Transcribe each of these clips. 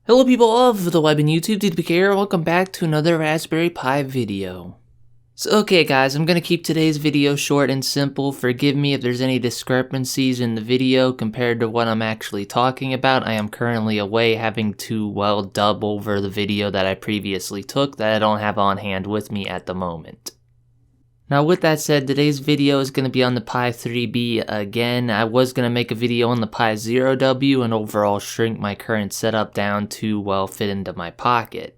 Hello people of the web and YouTube, DDPK here. Welcome back to another Raspberry Pi video. So okay guys, I'm going to keep today's video short and simple. Forgive me if there's any discrepancies in the video compared to what I'm actually talking about. I am currently away having to, dub over the video that I previously took that I don't have on hand with me at the moment. Now with that said, today's video is going to be on the Pi 3B again. I was going to make a video on the Pi 0W and overall shrink my current setup down to, fit into my pocket.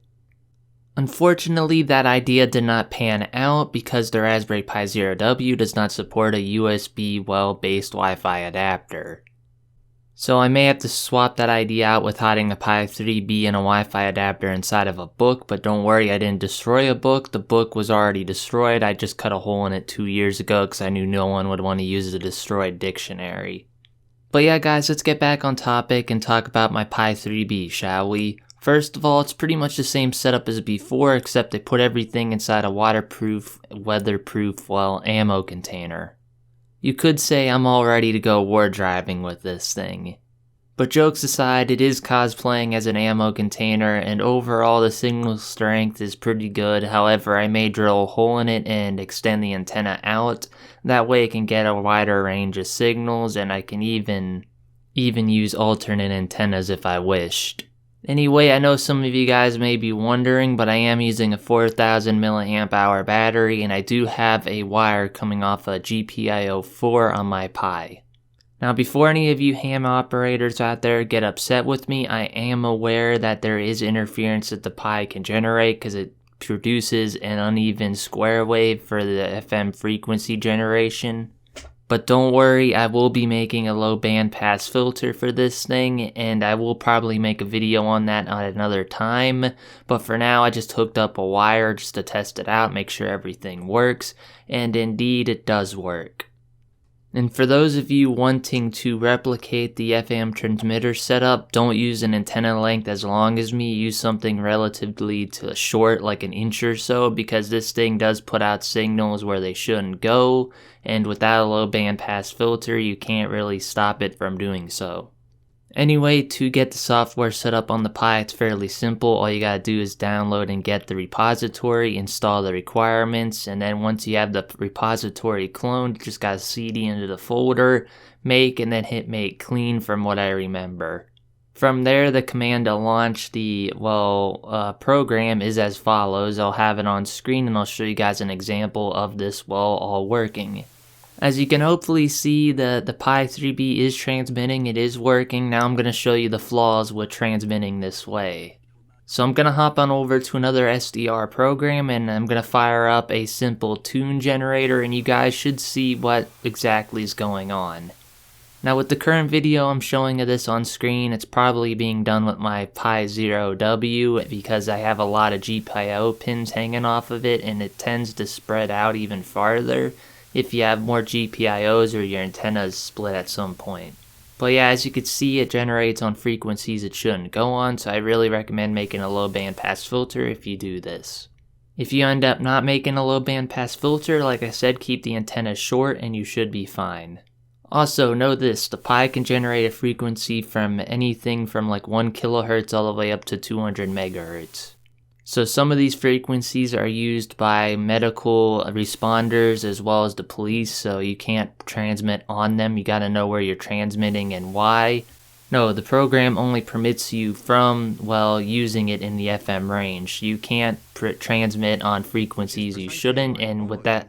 Unfortunately, that idea did not pan out because the Raspberry Pi 0W does not support a USB based Wi-Fi adapter. So I may have to swap that idea out with hiding a Pi 3B and a Wi-Fi adapter inside of a book, but don't worry, I didn't destroy a book. The book was already destroyed. I just cut a hole in it 2 years ago because I knew no one would want to use the destroyed dictionary. But yeah guys, let's get back on topic and talk about my Pi 3B, shall we? First of all, it's pretty much the same setup as before, except they put everything inside a waterproof, weatherproof, ammo container. You could say I'm all ready to go war driving with this thing. But jokes aside, it is cosplaying as an ammo container, and overall the signal strength is pretty good. However, I may drill a hole in it and extend the antenna out. That way it can get a wider range of signals, and I can even use alternate antennas if I wished. Anyway, I know some of you guys may be wondering, but I am using a 4000 milliamp hour battery, and I do have a wire coming off a GPIO 4 on my Pi. Now, before any of you ham operators out there get upset with me, I am aware that there is interference that the Pi can generate because it produces an uneven square wave for the FM frequency generation. But don't worry, I will be making a low bandpass filter for this thing, and I will probably make a video on that at another time. But for now, I just hooked up a wire just to test it out, make sure everything works, and indeed it does work. And for those of you wanting to replicate the FM transmitter setup, don't use an antenna length as long as me. Use something relatively short, like an inch or so, because this thing does put out signals where they shouldn't go, and without a low bandpass filter, you can't really stop it from doing so. Anyway, to get the software set up on the Pi, it's fairly simple. All you gotta do is download and get the repository, install the requirements, and then once you have the repository cloned, you just gotta CD into the folder, make, and then hit make clean from what I remember. From there, the command to launch the, program is as follows. I'll have it on screen and I'll show you guys an example of this all working. As you can hopefully see, the Pi 3B is transmitting, it is working. Now I'm going to show you the flaws with transmitting this way. So I'm going to hop on over to another SDR program and I'm going to fire up a simple tune generator, and you guys should see what exactly is going on. Now with the current video I'm showing of this on screen, it's probably being done with my Pi 0W because I have a lot of GPIO pins hanging off of it, and it tends to spread out even farther if you have more GPIOs or your antenna is split at some point. But yeah, as you can see, it generates on frequencies it shouldn't go on, so I really recommend making a low bandpass filter if you do this. If you end up not making a low bandpass filter, like I said, keep the antenna short and you should be fine. Also, know this, the Pi can generate a frequency from anything from like 1 kilohertz all the way up to 200 megahertz. So some of these frequencies are used by medical responders as well as the police, so you can't transmit on them. You gotta know where you're transmitting and why. No, the program only permits you from, using it in the FM range. You can't transmit on frequencies you shouldn't, and with the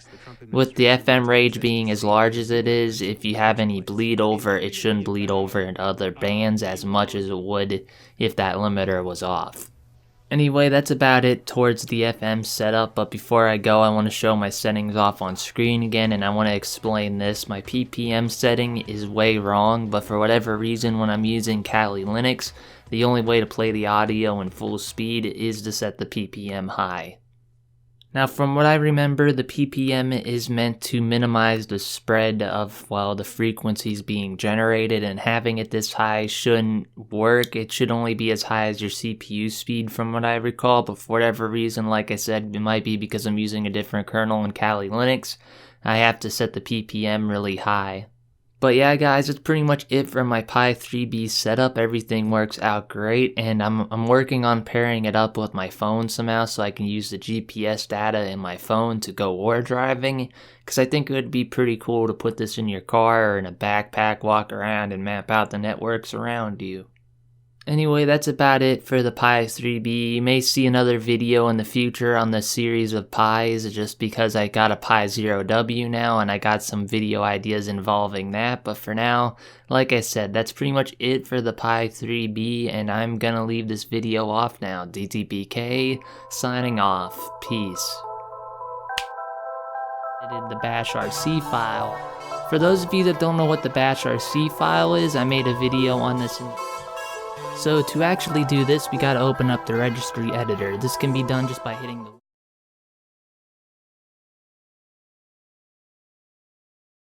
FM range being as large as it is, if you have any bleed over, it shouldn't bleed over into other bands as much as it would if that limiter was off. Anyway, that's about it towards the FM setup, but before I go, I want to show my settings off on screen again, and I want to explain this. My PPM setting is way wrong, but for whatever reason, when I'm using Kali Linux, the only way to play the audio in full speed is to set the PPM high. Now, from what I remember, the PPM is meant to minimize the spread of, the frequencies being generated, and having it this high shouldn't work. It should only be as high as your CPU speed from what I recall, but for whatever reason, like I said, it might be because I'm using a different kernel in Kali Linux, I have to set the PPM really high. But yeah guys, that's pretty much it for my Pi 3B setup. Everything works out great, and I'm working on pairing it up with my phone somehow so I can use the GPS data in my phone to go war driving, because I think it would be pretty cool to put this in your car or in a backpack, walk around and map out the networks around you. Anyway, that's about it for the Pi 3B. You may see another video in the future on the series of Pis just because I got a Pi 0W now and I got some video ideas involving that. But for now, like I said, that's pretty much it for the Pi 3B, and I'm gonna leave this video off now. DTPK signing off. Peace. I did the bash RC file. For those of you that don't know what the bash RC file is, I made a video on this. So to actually do this, we gotta open up the registry editor. This can be done just by hitting the